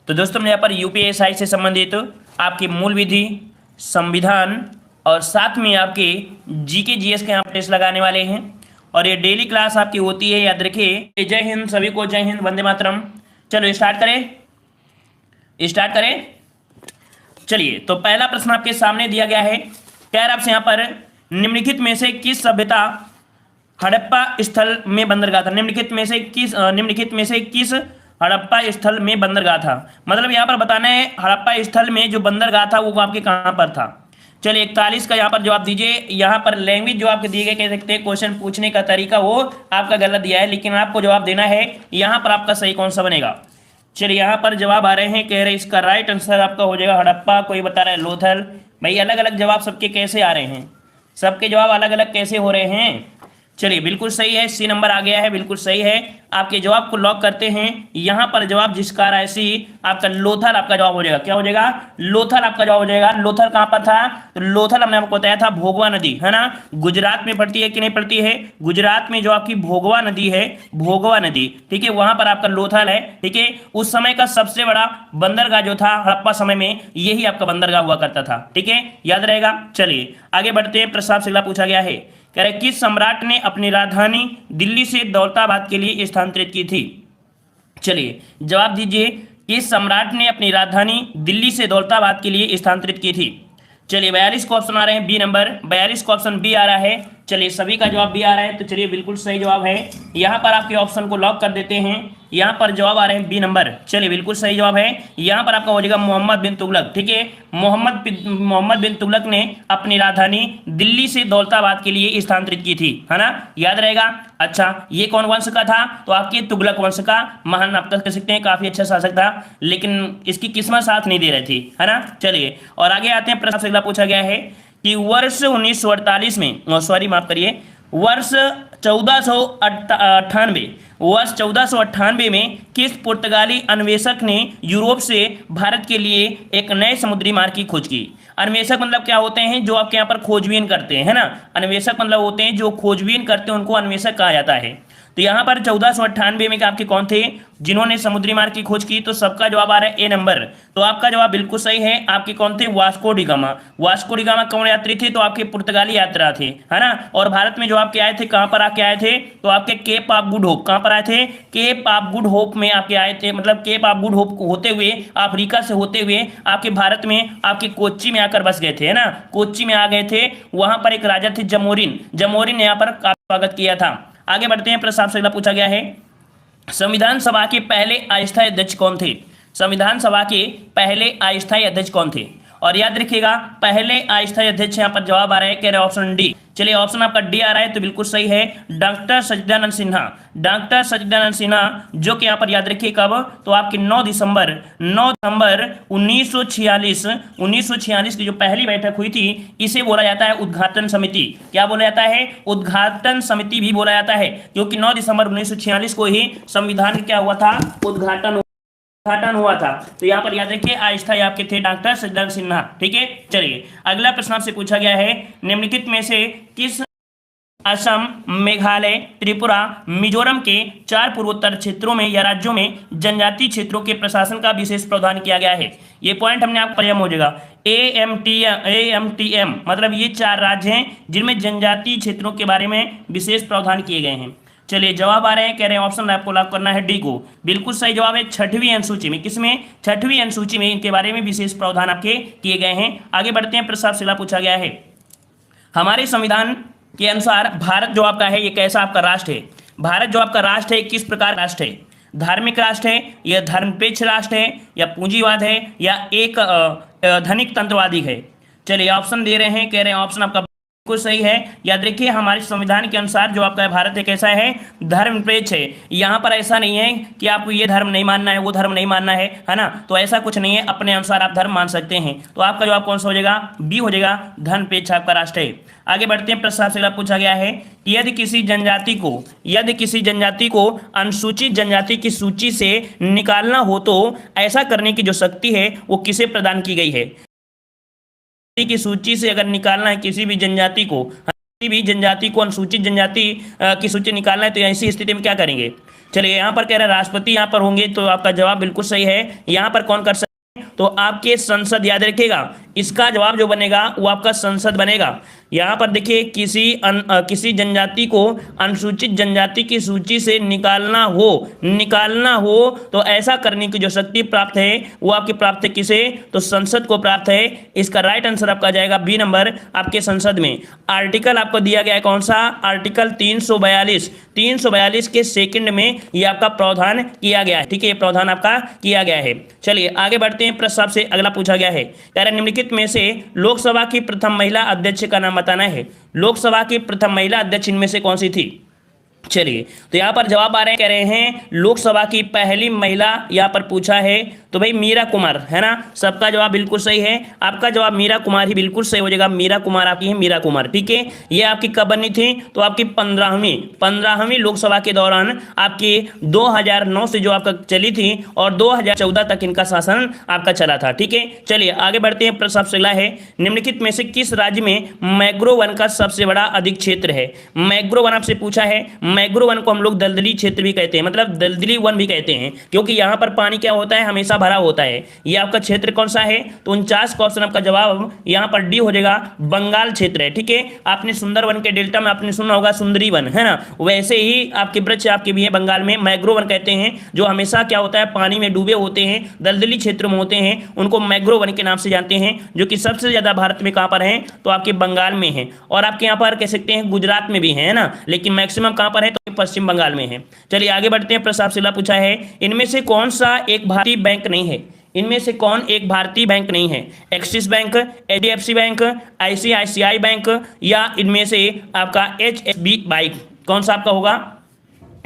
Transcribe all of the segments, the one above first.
तो दोस्तों हमने यहाँ पर यूपीएसआई से संबंधित आपकी मूल विधि, संविधान और साथ में आपके जीके जीएस के यहाँ टेस्ट लगाने वाले हैं और ये डेली क्लास आपकी होती है, याद रखिए। जय हिंद सभी को, जय हिंद, वंदे मातरम। चलो स्टार्ट करें। चलिए, तो पहला प्रश्न आपके सामने दिया गया है। कह रहा आपसे यहाँ पर निम्नलिखित में से किस सभ्यता हड़प्पा स्थल में बंदरगाह था? निम्नलिखित में से किस हड़प्पा स्थल में बंदरगाह था? मतलब यहाँ पर बताना है हड़प्पा स्थल में जो बंदरगाह था वो आपके कहाँ पर था। चलिए 41 का यहाँ पर जवाब दीजिए। यहाँ पर लैंग्वेज जो आपके दिए गए, कह सकते हैं क्वेश्चन पूछने का तरीका वो आपका गलत दिया है, लेकिन आपको जवाब देना है। यहाँ पर आपका सही कौन सा बनेगा? चलिए यहाँ पर जवाब आ रहे हैं, कह रहे इसका राइट आंसर आपका हो जाएगा हड़प्पा। कोई बता रहा है लोथल। भाई अलग अलग जवाब सबके कैसे आ रहे हैं? सबके जवाब अलग अलग कैसे हो रहे हैं? चलिए बिल्कुल सही है, सी नंबर आ गया है, बिल्कुल सही है। आपके जवाब को लॉक करते हैं। यहाँ पर जवाब जिसका आ रहा है सी, आपका लोथल आपका जवाब हो जाएगा। क्या हो जाएगा? लोथल आपका जवाब हो जाएगा। लोथल कहाँ पर था? तो लोथल हमने आपको बताया था भोगवा नदी है ना, गुजरात में पड़ती है कि नहीं पड़ती है? गुजरात में जो आपकी भोगवा नदी है, भोगवा नदी, ठीक है, वहां पर आपका लोथल है। ठीक है, उस समय का सबसे बड़ा बंदरगाह जो था हड़प्पा समय में, यही आपका बंदरगाह हुआ करता था। ठीक है, याद रहेगा। चलिए आगे बढ़ते हैं। प्रस्ताव से पूछा गया है, कह रहे किस सम्राट ने अपनी राजधानी दिल्ली से दौलताबाद के लिए स्थानांतरित की थी? चलिए जवाब दीजिए, किस सम्राट ने अपनी राजधानी दिल्ली से दौलताबाद के लिए स्थानांतरित की थी? चलिए 42 को ऑप्शन आ रहे हैं बी नंबर, 42 को ऑप्शन बी आ रहा है। चलिए सभी का जवाब बी आ रहा है, तो चलिए बिल्कुल सही जवाब है। यहाँ पर आपके ऑप्शन को लॉक कर देते हैं। यहाँ पर जवाब आ रहे हैं बी नंबर। चलिए बिल्कुल सही जवाब है। यहाँ पर आपका हो जाएगा मोहम्मद बिन तुगलक। ठीक है, मोहम्मद बिन तुगलक ने अपनी राजधानी दिल्ली से दौलताबाद के लिए स्थानांतरित की थी, है ना, याद रहेगा। अच्छा, ये कौन वंश का था? तो आपके तुगलक वंश का महान, आप कह सकते हैं काफी अच्छा शासक था, लेकिन इसकी किस्मत साथ नहीं दे रही थी, है ना। चलिए और आगे आते हैं। प्रश्न से अगला पूछा गया है कि वर्ष 1948 में, सॉरी माफ करिए, वर्ष 1498 में किस पुर्तगाली अन्वेषक ने यूरोप से भारत के लिए एक नए समुद्री मार्ग की खोज की? अन्वेषक मतलब क्या होते हैं? जो आपके यहाँ पर खोजबीन करते हैं, है ना। अन्वेषक मतलब होते हैं जो खोजबीन करते हैं, उनको अन्वेषक कहा जाता है। तो यहाँ पर 1498 में आपके कौन थे जिन्होंने समुद्री मार्ग की खोज की? तो सबका जवाब आ रहा है ए नंबर। तो आपका जवाब बिल्कुल सही है। आपके कौन थे? Vasco D gamma. Vasco D gamma कौन यात्री थे? तो आपके पुर्तगाली यात्रा थे, है ना। और भारत में जो आपके आए थे, कहाँ पर आके आए थे? तो आपके केप ऑफ गुड होप। कहाँ पर आए थे? केप ऑफ गुड होप में आपके आए थे। मतलब केप ऑफ गुड होप होते हुए, अफ्रीका से होते हुए आपके भारत में, आपके कोच्चि में आकर बस गए थे, है ना। कोच्चि में आ गए थे। वहां पर एक राजा थे जमोरिन ने यहाँ पर काफी स्वागत किया था। आगे बढ़ते हैं। प्रश्न आपसे अगला पूछा गया है, संविधान सभा के पहले अस्थायी अध्यक्ष कौन थे? संविधान सभा के पहले अस्थायी अध्यक्ष कौन थे? और याद रखिएगा, पहले अस्थायी अध्यक्ष यहाँ पर जवाब आ रहा है, कह रहे ऑप्शन डी। चलिए ऑप्शन आपका डी आ रहा है, तो बिल्कुल सही है, डॉक्टर सच्चिदानंद सिन्हा। डॉक्टर सच्चिदानंद सिन्हा, जो कि यहाँ पर याद रखिए कब? तो आपकी 9 दिसंबर 1946 की जो पहली बैठक हुई थी, इसे बोला जाता है उद्घाटन समिति। क्या बोला जाता है? उद्घाटन समिति भी बोला जाता है, क्योंकि 9 दिसंबर 1946 को ही संविधान का क्या हुआ था? उद्घाटन हुआ था। तो यहाँ पर याद रखिए अस्थायी आपके थे डॉक्टर सच्चिदानंद सिन्हा। ठीक है, चलिए अगला प्रश्न आपसे पूछा गया है, निम्नलिखित में से किस असम, मेघालय, त्रिपुरा, मिजोरम के 4 पूर्वोत्तर क्षेत्रों में या राज्यों में जनजातीय क्षेत्रों के प्रशासन का विशेष प्रावधान किया गया है? ये पॉइंट हमने आपको परिचय हो जाएगा। AMTM मतलब ये 4 राज्य हैं जिनमें जनजातीय क्षेत्रों के बारे में विशेष प्रावधान किए गए हैं। चलिए जवाब आ रहे हैं, कह रहे हैं ऑप्शन आपको लॉक करना है डी को। बिल्कुल सही जवाब है। 6वीं अनुसूची में, किसमें? 6वीं अनुसूची में इनके बारे में विशेष प्रावधान आपके किए गए हैं। आगे बढ़ते हैं। प्रस्ताव से पूछा गया है, हमारे संविधान के अनुसार भारत जो आपका है, ये कैसा आपका राष्ट्र है? भारत जो आपका राष्ट्र है, किस प्रकार राष्ट्र है? धार्मिक राष्ट्र है, या धर्मनिरपेक्ष राष्ट्र है, या पूंजीवाद है, या एक धनिक तंत्रवादी है? चलिए ऑप्शन दे रहे हैं, कह रहे हैं ऑप्शन आपका बिल्कुल सही है। याद रखिए हमारे संविधान के अनुसार जो आपका भारत है कैसा है? धर्मनिरपेक्ष है। यहाँ पर ऐसा नहीं है कि आपको ये धर्म नहीं मानना है, वो धर्म नहीं मानना है ना। तो ऐसा कुछ नहीं है, अपने अनुसार आप धर्म मान सकते हैं। तो आपका जवाब कौन सा हो जाएगा? बी हो जाएगा, धर्मनिरपेक्ष आपका राष्ट्र है। आगे बढ़ते हैं। प्रश्न से पूछा गया है, यदि किसी जनजाति को अनुसूचित जनजाति की सूची से निकालना हो तो ऐसा करने की जो शक्ति है वो किसे प्रदान की गई है? की सूची से अगर निकालना है किसी भी जनजाति को अनुसूचित जनजाति की सूची निकालना है, तो ऐसी स्थिति में क्या करेंगे? चलिए यहाँ पर कह रहे हैं राष्ट्रपति यहाँ पर होंगे, तो आपका जवाब बिल्कुल सही है। यहाँ पर कौन कर सकते हैं, तो आपके संसद, याद रखिएगा इसका जवाब जो बनेगा वो आपका संसद बनेगा। यहाँ पर देखिए किसी जनजाति को अनुसूचित जनजाति की सूची से निकालना हो तो ऐसा करने की जो शक्ति प्राप्त है वो आपकी प्राप्त है किसे, तो संसद को प्राप्त है। इसका राइट आंसर आपका जाएगा बी नंबर, आपके संसद में। आर्टिकल आपको दिया गया है कौन सा, आर्टिकल 342 के सेकंड में ये आपका प्रावधान किया गया है, ठीक है, ये प्रावधान आपका किया गया है। चलिए आगे बढ़ते हैं, प्रश्न से अगला पूछा गया है, कह रहे निम्नलिखित में से लोकसभा की प्रथम महिला अध्यक्ष का नाम बताना है। लोकसभा की प्रथम महिला अध्यक्ष इनमें से कौन सी थी। चलिए तो यहां पर जवाब आ रहे हैं, कह रहे हैं लोकसभा की पहली महिला यहां पर पूछा है, तो भाई मीरा कुमार है ना। सबका जवाब बिल्कुल सही है, आपका जवाब मीरा कुमार ही बिल्कुल सही हो जाएगा। मीरा कुमार आपकी है, मीरा कुमार, ठीक है। ये आपकी कब बनी थी, तो आपकी 15वीं लोकसभा के दौरान आपकी 2009 से जो आपका चली थी और 2014 तक इनका शासन आपका चला था, ठीक है। चलिए आगे बढ़ते हैं, प्रश्न आपसे अगला है, निम्नलिखित में से किस राज्य में मैंग्रोव वन का सबसे बड़ा अधिक क्षेत्र है। मैंग्रोव वन आपसे पूछा है। मैंग्रोव वन को हम लोग दलदली क्षेत्र भी कहते हैं, मतलब दलदली वन भी कहते हैं, क्योंकि यहाँ पर पानी क्या होता है, हमेशा भरा होता है। ये आपका क्षेत्र कौन सा है, तो 49 का ऑप्शन आपका जवाब यहाँ पर डी हो जाएगा, बंगाल क्षेत्र है, ठीक है। आपने सुंदरवन के डेल्टा में आपने सुना होगा सुंदरी वन, है ना, वैसे ही आपके वृक्ष आपके भी है बंगाल में, मैंग्रोव वन कहते हैं, जो हमेशा क्या होता है पानी में डूबे होते हैं, दलदली क्षेत्र में होते हैं, उनको मैंग्रोव वन के नाम से जानते हैं, जो कि सबसे ज्यादा भारत में कहाँ पर है, तो आपके बंगाल में है, और आपके यहाँ पर कह सकते हैं गुजरात में भी है ना, लेकिन मैक्सिमम कहाँ पर है, तो पश्चिम बंगाल में है। चलिए आगे बढ़ते हैं, प्रश्न आपसे पूछा है, इनमें से कौन सा एक भारतीय बैंक नहीं है। इनमें से कौन एक भारतीय बैंक नहीं है, axis bank, HDFC bank, ICICI bank, या इनमें से आपका एचएसबीआई, कौन सा आपका होगा।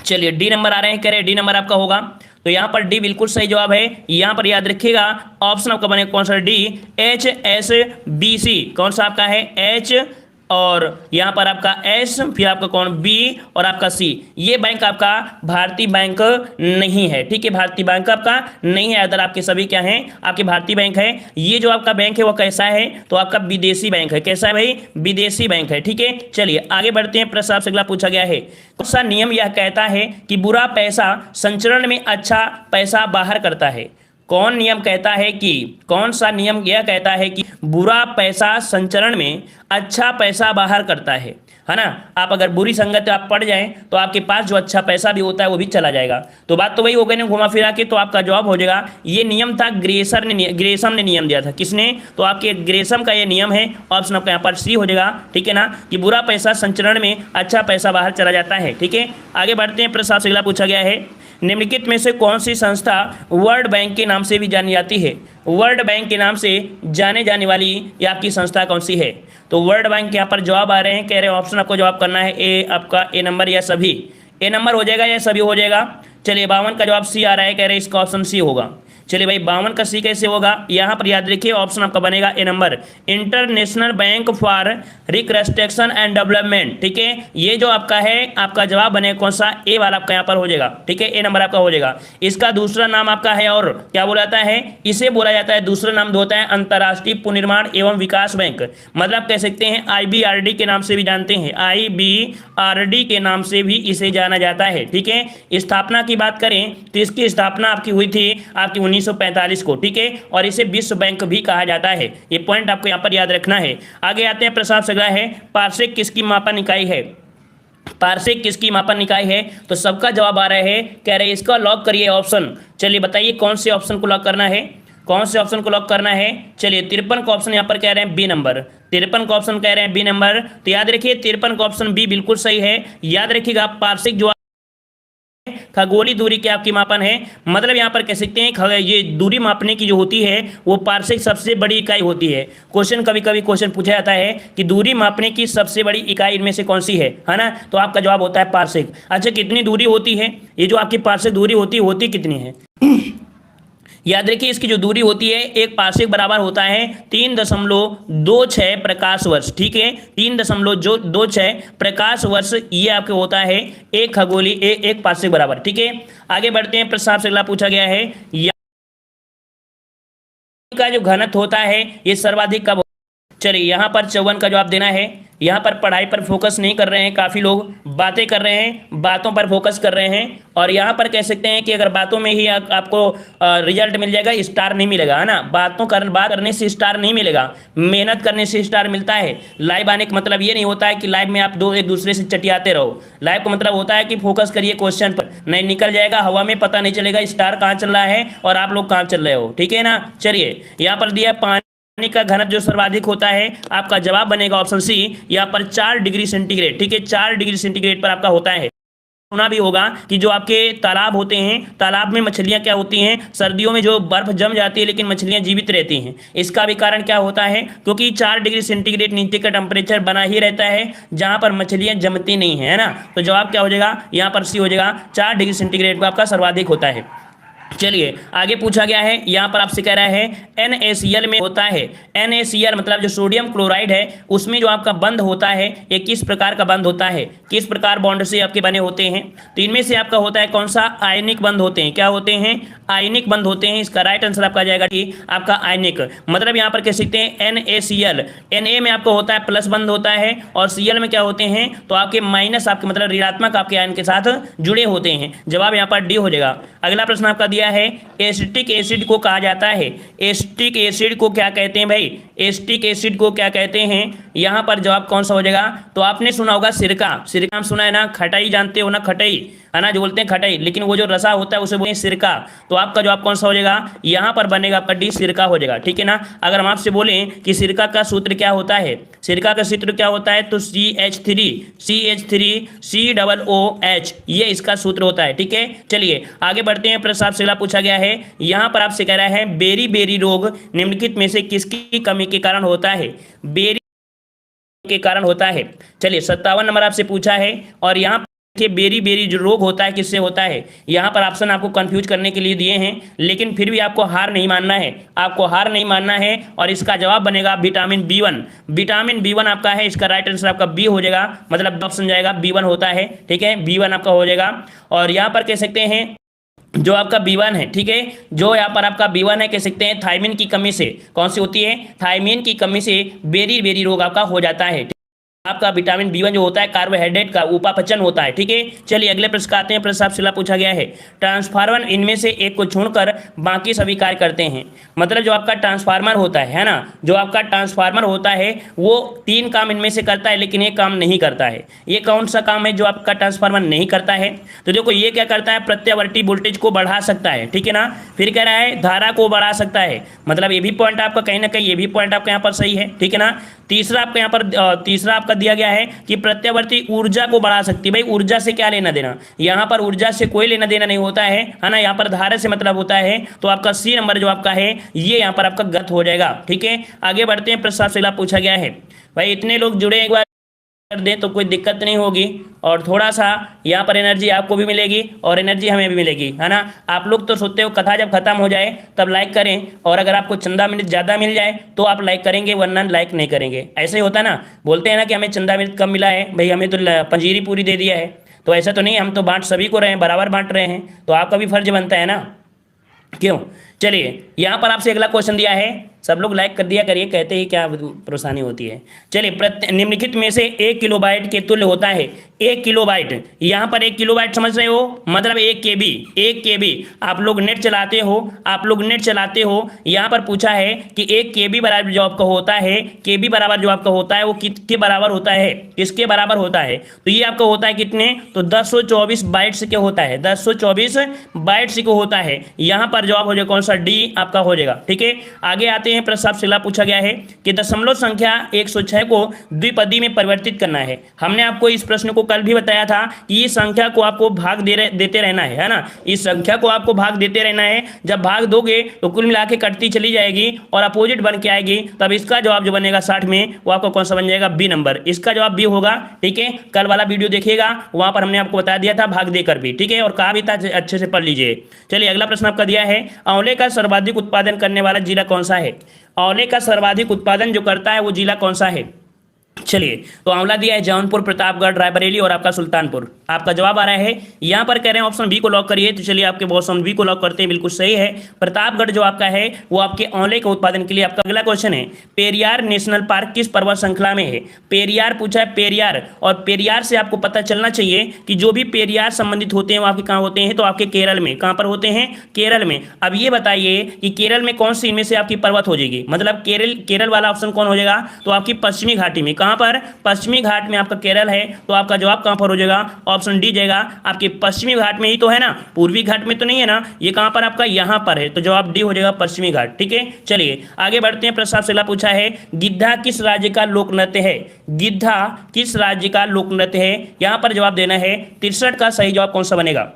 चलिए डी नंबर आ रहे हैं, कह रहे डी नंबर आपका होगा, तो यहाँ पर डी बिल्कुल सही जवाब है। यहाँ पर याद रखिएगा ऑप्शन आपका बने कौन सा, डी, एचएसबीसी, कौन सा आपका है, एच, और यहाँ पर आपका एस, फिर आपका कौन, बी, और आपका सी। ये बैंक आपका भारतीय बैंक नहीं है, ठीक है, भारतीय बैंक आपका नहीं है। अदर आपके सभी क्या हैं, आपके भारतीय बैंक है। ये जो आपका बैंक है वो कैसा है, तो आपका विदेशी बैंक है। कैसा है भाई, विदेशी बैंक है, ठीक है। चलिए आगे बढ़ते हैं, प्रश्न आपसे अगला पूछा गया है, कौन सा नियम यह कहता है कि बुरा पैसा संचरण में अच्छा पैसा बाहर करता है। कौन नियम कहता है कि, कौन सा नियम यह कहता है कि बुरा पैसा संचरण में अच्छा पैसा बाहर करता है ना। आप अगर बुरी संगत आप पड़ जाएं तो आपके पास जो अच्छा पैसा भी होता है वो भी चला जाएगा। तो बात तो वही हो गई ना घुमा फिरा के, तो आपका जवाब हो जाएगा, ये नियम था ग्रेसम ने नियम दिया था। किसने, तो आपके ग्रेसम का ये नियम है। ऑप्शन आपका यहाँ पर सी हो जाएगा, ठीक है ना, कि बुरा पैसा संचरण में अच्छा पैसा बाहर चला जाता है, ठीक है। आगे बढ़ते हैं, प्रश्न आपसे अगला पूछा गया है, निम्नलिखित में से कौन सी संस्था वर्ल्ड बैंक के नाम से भी जानी जाती है। वर्ल्ड बैंक के नाम से जाने जाने वाली ये आपकी संस्था कौन सी है। तो वर्ल्ड बैंक के यहाँ पर जवाब आ रहे हैं, कह रहे हैं ऑप्शन आपको जवाब करना है, ए आपका ए नंबर या सभी, ए नंबर हो जाएगा या सभी हो जाएगा। चलिए 52 का जवाब सी आ रहा है, कह रहे हैं इसका ऑप्शन सी होगा। चलिए भाई 52 का सी कैसे होगा, यहाँ पर याद रखिए ऑप्शन आपका बनेगा A number, international bank for reconstruction and development, ठीक है। ये जो आपका है आपका जवाब बनेगा कौन सा, ए वाला आपका यहाँ पर हो जाएगा, ठीक है, ए नंबर आपका हो जाएगा। इसका दूसरा नाम आपका है, और क्या बोला जाता है, इसे बोला जाता है, दूसरा नाम होता है अंतर्राष्ट्रीय पुनर्निर्माण एवं विकास बैंक, मतलब कह सकते हैं IBRD के नाम से भी जानते हैं, IBRD के नाम से भी इसे जाना जाता है, ठीक है। स्थापना की बात करें तो इसकी स्थापना आपकी हुई थी आपकी 1945 को, ठीक है, और इसे विश्व बैंक भी कहा जाता है। ये पॉइंट आपको यहाँ पर याद रखना है। आगे आते हैं, प्रश्न आपसे अगला है, पार्षिक किसकी मापन इकाई है। पार्षिक किसकी मापन इकाई है, तो सबका जवाब आ रहा है, कह रहे इसका लॉक करिए ऑप्शन। चलिए बताइए कौन से ऑप्शन को लॉक करना है, कौन से ऑप्शन को लॉक करना है। चलिए 53 का ऑप्शन यहाँ पर कह रहे हैं बी नंबर, 53 का ऑप्शन कह रहे हैं बी नंबर। तो याद रखिए 53 का ऑप्शन बी बिल्कुल सही है। याद रखिएगा पार्षिक जो खगोलीय दूरी की आपकी मापन है, मतलब यहाँ पर कह सकते हैं ये दूरी मापने की जो होती है वो पार्षिक सबसे बड़ी इकाई होती है। क्वेश्चन कभी कभी क्वेश्चन पूछा जाता है कि दूरी मापने की सबसे बड़ी इकाई इनमें से कौन सी है ना, तो आपका जवाब होता है पार्षिक। अच्छा कितनी दूरी होती है, ये जो आपकी पार्षिक दूरी होती कितनी है। याद रखिए इसकी जो दूरी होती है एक पार्षिक बराबर होता है 3.26 प्रकाश वर्ष, ठीक है, 3.26 प्रकाश वर्ष ये आपके होता है एक खगोलीय एक पार्षिक बराबर, ठीक है। आगे बढ़ते हैं, प्रश्न आपसे अगला पूछा गया है, का जो घनत्व होता है ये सर्वाधिक कब। चलिए यहाँ पर 54 का जवाब देना है। यहाँ पर पढ़ाई पर फोकस नहीं कर रहे हैं, काफ़ी लोग बातें कर रहे हैं, बातों पर फोकस कर रहे हैं। और यहाँ पर कह सकते हैं कि अगर बातों में ही आपको रिजल्ट मिल जाएगा, स्टार नहीं मिलेगा, है ना। बात करने से स्टार नहीं मिलेगा, मेहनत करने से स्टार मिलता है। लाइव आने का मतलब ये नहीं होता है कि लाइव में आप एक दूसरे से चटियाते रहो। लाइव का मतलब होता है कि फोकस करिए क्वेश्चन पर, नहीं निकल जाएगा हवा में, पता नहीं चलेगा स्टार कहाँ चल रहा है और आप लोग कहाँ चल रहे हो, ठीक है ना। चलिए यहाँ पर दिया पानी का घनत्व जो सर्वाधिक होता है, आपका जवाब बनेगा ऑप्शन सी, यहाँ पर 4 डिग्री सेंटीग्रेड, ठीक है, 4 डिग्री सेंटीग्रेड पर आपका होता है। सुना भी होगा कि जो आपके तालाब होते हैं, तालाब में मछलियां क्या होती हैं, सर्दियों में जो बर्फ जम जाती है लेकिन मछलियां जीवित रहती हैं। इसका भी कारण क्या होता है, क्योंकि 4 डिग्री सेंटीग्रेड नीचे का टेम्परेचर बना ही रहता है जहां पर मछलियां जमती नहीं है ना। तो जवाब क्या हो जाएगा, यहाँ पर सी हो जाएगा, 4 डिग्री सेंटीग्रेड पर आपका सर्वाधिक होता है। चलिए आगे पूछा गया है, यहां पर आपसे कह रहा है NaCl में होता है। NaCl मतलब जो सोडियम क्लोराइड है, उसमें जो आपका बंध होता है, ये किस प्रकार का बंध होता है, किस प्रकार बॉन्ड से आपके बने होते हैं। तो इनमें से आपका होता है कौन सा, आयनिक बंध होते हैं। क्या होते हैं, आयनिक बंध होते हैं। इसका राइट आंसर आपका जाएगा कि आपका आयनिक, मतलब यहाँ पर कह सकते हैं NaCl, Na में आपको होता है प्लस बंध होता है, और Cl में क्या होते हैं, तो आपके माइनस, आपके मतलब ऋणात्मक आपके आयन के साथ जुड़े होते हैं। जवाब यहाँ पर डी हो जाएगा। अगला प्रश्न आपका दिया है, एसिटिक एसिड को कहा जाता है। एसिटिक एसिड को क्या कहते हैं भाई, एसिटिक एसिड को क्या कहते हैं। यहाँ पर जवाब कौन सा हो जाएगा, तो आपने सुना होगा सिरका, सिरका हम सुना है ना, खटाई जानते हो ना, खटाई है ना, जो बोलते हैं खटाई, लेकिन वो जो रसा होता है उसे बोलते हैं सिरका। तो आपका जवाब कौन सा हो जाएगा, यहाँ पर बनेगा आपका डी, सिरका हो जाएगा, ठीक है ना। अगर हम आपसे बोलें कि सिरका का सूत्र क्या होता है, सिरका का सूत्र क्या होता है, तो CH3COOH, ये इसका सूत्र होता है, ठीक है। चलिए आगे बढ़ते हैं। प्रश्न आपसे अगला पूछा गया है, यहाँ पर आपसे कह रहा है बेरी बेरी रोग निम्नलिखित में से किसकी कमी के कारण होता है, बेरी के कारण होता है। चलिए 57 नंबर आपसे पूछा है, और यहाँ कि बेरी बेरी जो रोग होता है किससे होता है। यहाँ पर ऑप्शन आपको कंफ्यूज करने के लिए दिए हैं, लेकिन फिर भी आपको हार नहीं मानना है, आपको हार नहीं मानना है। और इसका जवाब बनेगा विटामिन B1, विटामिन B1 आपका है। इसका राइट आंसर आपका बी हो जाएगा, मतलब ऑप्शन जाएगा B1 होता है, ठीक है, B1 आपका हो जाएगा। और यहाँ पर कह सकते हैं जो आपका B1 है, ठीक है, जो यहाँ पर आपका B1 है, कह सकते हैं थायमिन की कमी से, कौन सी होती है, थायमिन की कमी से बेरी बेरी रोग आपका हो जाता है। आपका विटामिन B1 जो होता है कार्बोहाइड्रेट का उपापचन होता है, ठीक है। चलिए अगले प्रश्न का आते हैं। प्रश्न आपसे पूछा गया है, ट्रांसफार्मर इनमें से एक को छोड़कर बाकी सभी कार्य करते हैं। मतलब जो आपका ट्रांसफार्मर होता है ना, जो आपका ट्रांसफार्मर होता है वो 3 काम इनमें से करता है, लेकिन ये काम नहीं करता है। ये कौन सा काम है जो आपका ट्रांसफार्मर नहीं करता है, तो देखो ये क्या करता है, प्रत्यावर्ती वोल्टेज को बढ़ा सकता है, ठीक है ना। फिर कह रहा है धारा को बढ़ा सकता है, मतलब ये भी पॉइंट आपका कहीं ना कहीं, ये भी पॉइंट आपका यहाँ पर सही है, ठीक है ना। तीसरा आपका यहाँ पर तीसरा आपका दिया गया है कि प्रत्यावर्ती ऊर्जा को बढ़ा सकती है। भाई ऊर्जा से क्या लेना देना, यहाँ पर ऊर्जा से कोई लेना देना नहीं होता है ना, यहाँ पर धारा से मतलब होता है। तो आपका सी नंबर जो आपका है ये यहाँ पर आपका गलत हो जाएगा, ठीक है। आगे बढ़ते हैं। प्रश्न से पूछा गया है, भाई इतने लोग जुड़े, एक बार कर दें तो कोई दिक्कत नहीं होगी, और थोड़ा सा यहाँ पर एनर्जी आपको भी मिलेगी और एनर्जी हमें भी मिलेगी, है ना। आप लोग तो सोचते हो कथा जब खत्म हो जाए तब लाइक करें, और अगर आपको चंदा मिनट ज़्यादा मिल जाए तो आप लाइक करेंगे, वरना लाइक नहीं करेंगे। ऐसे ही होता है ना, बोलते हैं ना कि हमें चंदा मिनट कम मिला है, भाई हमें तो पंजीरी पूरी दे दिया है। तो ऐसा तो नहीं, हम तो बांट सभी को रहे हैं, बराबर बांट रहे हैं, तो आपका भी फर्ज बनता है ना, क्यों। चलिए यहाँ पर आपसे अगला क्वेश्चन दिया है, सब लोग लाइक कर दिया करिए, कहते ही क्या परेशानी होती है। चलिए निम्नलिखित में से 1 किलोबाइट के तुल्य होता है। 1 किलोबाइट, यहाँ पर 1 किलोबाइट समझ रहे हो, मतलब 1 KB, 1 KB। आप लोग नेट चलाते हो, आप लोग नेट चलाते हो। यहाँ पर पूछा है कि 1 KB बराबर जो आपका होता है, KB बराबर जो आपका होता है वो किसके बराबर होता है, किसके बराबर होता है। तो ये आपका होता है कितने, तो 1024 बाइट्स के होता है, 1024 बाइट्स को होता है। यहाँ पर जवाब हो जाएगा कौन सा, डी आपका हो जाएगा, ठीक है। आगे आते हैं। प्रश्न आपसे पूछा गया है कि दशमलव संख्या 106 को द्विपदी में परिवर्तित करना है। हमने आपको इस प्रश्न को कल भी बताया था कि इस संख्या को आपको भाग देते रहना है ना, इस संख्या को आपको भाग देते रहना है। जब भाग दोगे तो कुल मिला के कटती चली जाएगी और अपोजिट बन के आएगी, तब इसका जवाब जो बनेगा 60 में वो आपको कौन सा बन जाएगा, बी नंबर। इसका जवाब बी होगा, ठीक है। कल वाला वीडियो देखिएगा, वहां पर हमने आपको बता दिया था भाग देकर भी, ठीक है, और कहा भी था, अच्छे से पढ़ लीजिए। चलिए अगला प्रश्न आपका दिया है, आंवले का सर्वाधिक उत्पादन करने वाला जिला कौन सा है। आंवले का सर्वाधिक उत्पादन जो करता है वो जिला कौन सा है। चलिए, तो आंवला दिया है जौनपुर, प्रतापगढ़, रायबरेली और आपका सुल्तानपुर। आपका जवाब आ रहा है यहां पर, कह रहे हैं ऑप्शन बी को लॉक करिए। तो चलिए आपके ऑप्शन बी को लॉक करते हैं, बिल्कुल सही है। प्रतापगढ़ जो आपका है वो आपके आंवले के उत्पादन के लिए। आपका अगला क्वेश्चन है, पेरियार नेशनल पार्क किस पर्वत श्रृंखला में है? पेरियार पूछा है, पेरियार, और पेरियार से आपको पता चलना चाहिए कि जो भी पेरियार संबंधित होते हैं वो आपके कहाँ होते हैं, तो आपके केरल में। कहां पर होते हैं? केरल में। अब ये बताइए कि केरल में कौन सी इनमें से आपकी पर्वत हो जाएगी, मतलब केरल वाला ऑप्शन कौन हो जाएगा, तो आपकी पश्चिमी घाटी में। कहां पर? पश्चिमी घाट में आपका केरल है, तो आपका जवाब कहां पर हो जाएगा? ऑप्शन डी जाएगा, आपके पश्चिमी घाट में ही तो है ना, पूर्वी घाट में तो नहीं है ना। ये कहां पर आपका? यहां पर है, तो जवाब डी हो जाएगा, पश्चिमी घाट। ठीक है, चलिए आगे बढ़ते हैं। प्रश्न आपसे पूछा है, गिद्धा किस राज्य का लोक नृत्य है? गिद्धा किस राज्य का लोक नृत्य है? यहां पर जवाब देना है 63 का सही जवाब कौन सा बनेगा?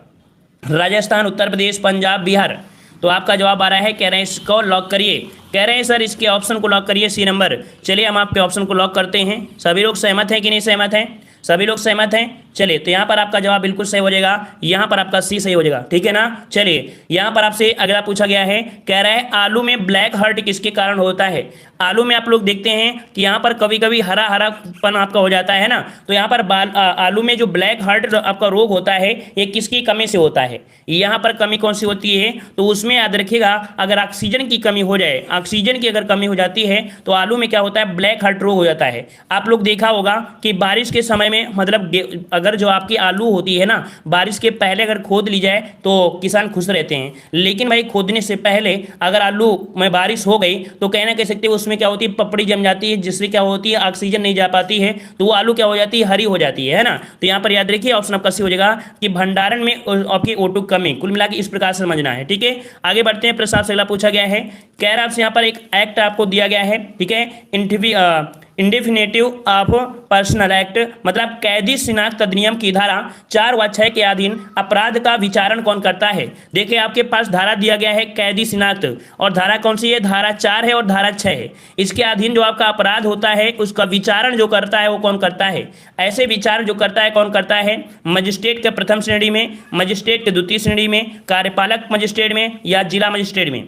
राजस्थान, उत्तर प्रदेश, पंजाब, बिहार। तो आपका जवाब आ रहा है, कह रहे हैं इसको लॉक करिए। कह रहे हैं सर इसके ऑप्शन को लॉक करिए, सी नंबर। चलिए हम आपके ऑप्शन को लॉक करते हैं। सभी लोग सहमत हैं कि नहीं सहमत हैं? सभी लोग सहमत हैं। चलिए, तो यहाँ पर आपका जवाब बिल्कुल सही हो जाएगा, यहाँ पर आपका सी सही हो जाएगा। ठीक है ना। चलिए यहाँ पर आपसे अगला पूछा गया है, कह रहा है आलू में ब्लैक हर्ट किसके कारण होता है? आलू में आप लोग देखते हैं कि यहाँ पर कभी कभी हरा हरापन आपका हो जाता है ना, तो यहाँ पर आलू में जो ब्लैक हर्ट आपका रोग होता है ये किसकी कमी से होता है? यहाँ पर कमी कौन सी होती है? तो उसमें याद रखिएगा, अगर ऑक्सीजन की कमी हो जाए, ऑक्सीजन की अगर कमी हो जाती है तो आलू में क्या होता है? ब्लैक हर्ट रोग हो जाता है। आप लोग देखा होगा कि बारिश के समय में, मतलब अगर जो आपकी आलू होती है ना, बारिश के पहले अगर खोद ली जाए तो किसान खुश रहते हैं, लेकिन भाई खोदने से पहले अगर आलू में बारिश हो गई तो कहना कह सकते हैं उसमें क्या होती है? पपड़ी जम जाती है, जिससे क्या होती है? ऑक्सीजन नहीं जा पाती है, तो वो आलू क्या हो जाती है? हरी हो जाती है ना। तो यहाँ पर याद रखिए ऑप्शन आपका सी हो जाएगा कि भंडारण में आपकी O2 कमी। कुल मिला के इस प्रकार से समझना है। ठीक है, आगे बढ़ते हैं। प्रश्न आपसे अगला पूछा गया है, कह रहा है आपसे यहाँ पर एक एक्ट आपको दिया गया है। ठीक है, इंडेफिनेटिव ऑफ पर्सनल एक्ट, मतलब कैदी शिनाख्त अधिनियम की धारा 4 व 6 के अधीन अपराध का विचारण कौन करता है? देखिए आपके पास धारा दिया गया है कैदी शिनाख्त, और धारा कौन सी है? धारा 4 है और धारा 6 है। इसके अधीन जो आपका अपराध होता है उसका विचारण जो करता है वो कौन करता है? ऐसे विचार जो करता है कौन करता है? मजिस्ट्रेट के प्रथम श्रेणी में, मजिस्ट्रेट के द्वितीय श्रेणी में, कार्यपालक मजिस्ट्रेट में, या जिला मजिस्ट्रेट में?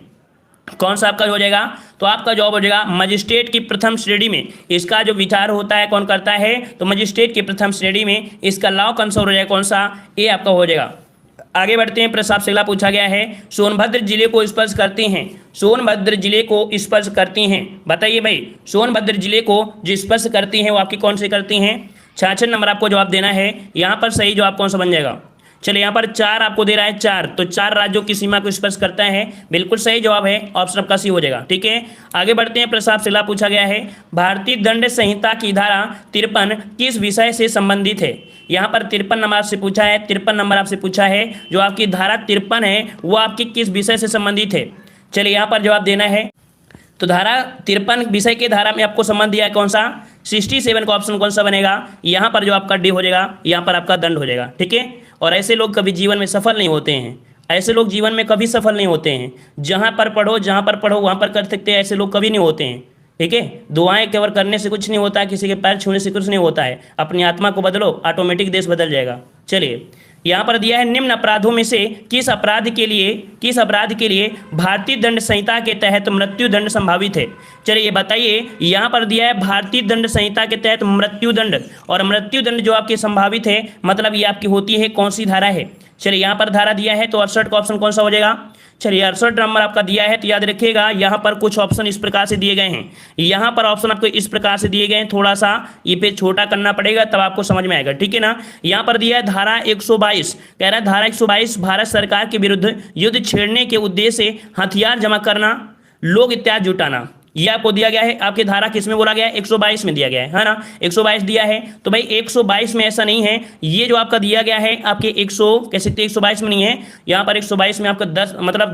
कौन सा आपका हो जाएगा? तो आपका जवाब हो जाएगा मजिस्ट्रेट की प्रथम श्रेणी में इसका जो विचार होता है कौन करता है? तो मजिस्ट्रेट की प्रथम श्रेणी में इसका लॉ कौन सा हो जाएगा? कौन सा? ए आपका हो जाएगा। आगे बढ़ते हैं। प्रश्न आपसे अगला पूछा गया है, सोनभद्र जिले को स्पर्श करती हैं, सोनभद्र जिले को स्पर्श करती हैं। बताइए भाई, सोनभद्र जिले को जो स्पर्श करती हैं वो आपकी कौन से करती हैं? 66 नंबर आपको जवाब देना है। यहाँ पर सही जवाब कौन सा बन जाएगा? चलिए यहाँ पर 4 आपको दे रहा है, 4, तो 4 राज्यों की सीमा को स्पर्श करता है। बिल्कुल सही जवाब है, ऑप्शन आपका सी हो जाएगा। ठीक है, आगे बढ़ते हैं। प्रश्न आपसे अगला पूछा गया है, भारतीय दंड संहिता की धारा 53 किस विषय से संबंधित है? यहाँ पर 53 नंबर आपसे पूछा है, 53 नंबर आपसे पूछा है। जो आपकी धारा 53 है वो आपकी किस विषय से संबंधित है? चलिए यहाँ पर जवाब देना है। तो धारा 53 विषय के धारा में आपको संबंध दिया है कौन सा? 67 का ऑप्शन कौन सा बनेगा? यहाँ पर जो आपका डी हो जाएगा, यहाँ पर आपका दंड हो जाएगा। ठीक है, और ऐसे लोग कभी जीवन में सफल नहीं होते हैं, ऐसे लोग जीवन में कभी सफल नहीं होते हैं। जहाँ पर पढ़ो वहाँ पर कर सकते हैं, ऐसे लोग कभी नहीं होते हैं। ठीक है, दुआएं केवल करने से कुछ नहीं होता है, किसी के पैर छूने से कुछ नहीं होता है। अपनी आत्मा को बदलो, ऑटोमेटिक देश बदल जाएगा। चलिए यहाँ पर दिया है, निम्न अपराधों में से किस अपराध के लिए भारतीय दंड संहिता के तहत मृत्यु दंड संभावित है? चलिए ये बताइए, यहाँ पर दिया है भारतीय दंड संहिता के तहत मृत्यु दंड, और मृत्यु दंड जो आपके संभावित है मतलब ये आपकी होती है कौन सी धारा है? चलिए यहाँ पर धारा दिया है, तो 68 का ऑप्शन कौन सा हो जाएगा? चलिए 68 नंबर आपका दिया है, तो याद रखिएगा यहाँ पर कुछ ऑप्शन इस प्रकार से दिए गए हैं। यहाँ पर ऑप्शन आपको इस प्रकार से दिए गए हैं, थोड़ा सा ये पे छोटा करना पड़ेगा तब आपको समझ में आएगा। ठीक है ना। यहाँ पर दिया है धारा 122, कह रहा है धारा 122 भारत सरकार के विरुद्ध युद्ध छेड़ने के उद्देश्य से हथियार जमा करना, लोग इत्यादि जुटाना। ये आपको दिया गया है, आपके धारा किस में बोला गया है? 122 में दिया गया है ना, 122 दिया है। तो भाई 122 में ऐसा नहीं है, ये जो आपका दिया गया है आपके 100 कह सकते 122 में नहीं है, यहाँ पर 122 में आपका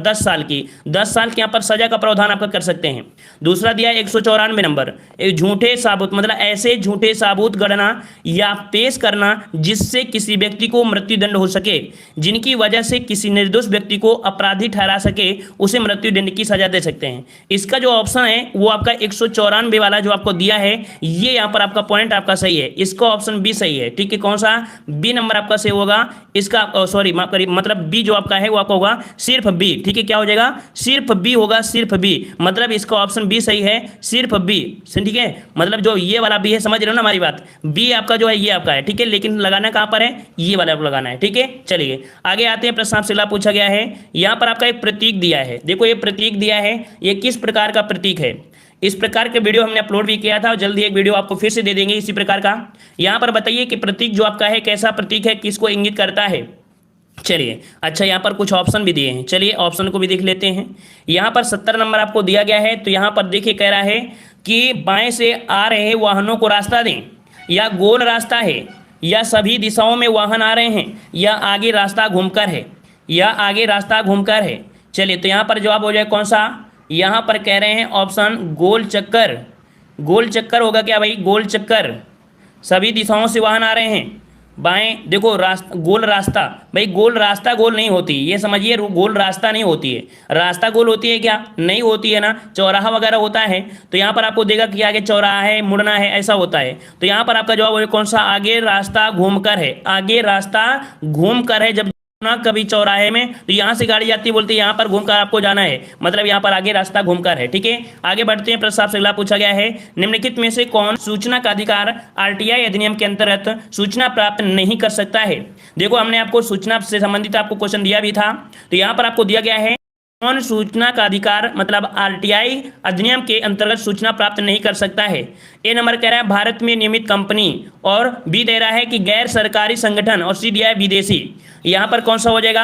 10 साल की यहाँ पर सजा का प्रावधान आपका कर सकते हैं। दूसरा दिया है 194 नंबर, एक झूठे साबुत मतलब ऐसे झूठे साबुत गणना या पेश करना जिससे किसी व्यक्ति को मृत्युदंड हो सके, जिनकी वजह से किसी निर्दोष व्यक्ति को अपराधी ठहरा सके, उसे मृत्युदंड की सजा दे सकते हैं। इसका जो ऑप्शन है वो आपका 194 वाला जो आपको दिया है, ये यहाँ पर आपका पॉइंट आपका सही है, इसका ऑप्शन बी सही है। ठीक है, कौन सा? बी नंबर आपका सही होगा, इसका सॉरी माफ करिए, मतलब बी जो आपका है वो आपका होगा सिर्फ बी। ठीक है, क्या हो जाएगा, सिर्फ बी होगा, सिर्फ बी, मतलब इसका ऑप्शन बी सही है, सिर्फ बी। ठीक है, मतलब जो ये वाला बी है, समझ रहे हो ना हमारी बात, बी आपका जो है ये आपका है। ठीक है, लेकिन लगाना कहाँ पर है, ये वाला आपको लगाना है। ठीक है, चलिए आगे आते हैं। प्रश्न आपसे अगला पूछा गया है, यहाँ पर आपका एक प्रतीक दिया है। देखो ये प्रतीक दिया है, ये किस प्रकार का प्रतीक है। इस प्रकार के वीडियो हमने अपलोड भी किया था और जल्दी एक वीडियो आपको फिर से दे देंगे इसी प्रकार का। यहाँ पर बताइए कि प्रतीक जो आपका है कैसा प्रतीक है, किसको इंगित करता है। चलिए अच्छा, यहाँ पर कुछ ऑप्शन भी दिए हैं, चलिए ऑप्शन को भी देख लेते हैं। यहाँ पर 70 नंबर आपको दिया गया है, तो यहाँ पर देखिए कह रहा है कि बाएं से आ रहे वाहनों को रास्ता दें, या गोल रास्ता है, या सभी दिशाओं में वाहन आ रहे हैं, या आगे रास्ता घूमकर है, या आगे रास्ता घूमकर है। चलिए तो यहाँ पर जवाब हो जाए कौन सा, यहाँ पर कह रहे हैं ऑप्शन गोल चक्कर। गोल चक्कर होगा क्या भाई, गोल चक्कर, सभी दिशाओं से वाहन आ रहे हैं, बाएं देखो रास्ता, गोल रास्ता, भाई गोल रास्ता गोल नहीं होती, ये समझिए गोल रास्ता नहीं होती है। रास्ता गोल होती है क्या, नहीं होती है ना, चौराहा वगैरह होता है, तो यहाँ पर आपको देगा कि आगे चौराहा है, मुड़ना है, ऐसा होता है। तो यहाँ पर आपका जवाब कौन सा, आगे रास्ता घूमकर है, आगे रास्ता घूमकर है। जब ना कभी चौराहे में तो यहाँ से गाड़ी जाती है, बोलती है यहाँ पर घूमकर आपको जाना है, मतलब यहाँ पर आगे रास्ता घूमकर है। ठीक है, आगे बढ़ते हैं। प्रश्न आपसे अगला पूछा गया है, निम्नलिखित में से कौन सूचना का अधिकार आरटीआई अधिनियम के अंतर्गत सूचना प्राप्त नहीं कर सकता है। देखो हमने आपको सूचना से संबंधित आपको क्वेश्चन दिया भी था, तो यहाँ पर आपको दिया गया है कौन सूचना का अधिकार मतलब आरटीआई अधिनियम के अंतर्गत सूचना प्राप्त नहीं कर सकता है। ए नंबर कह रहा है भारत में नियमित कंपनी, और बी दे रहा है कि गैर सरकारी संगठन, और सी दिया है विदेशी। यहाँ पर कौन सा हो जाएगा,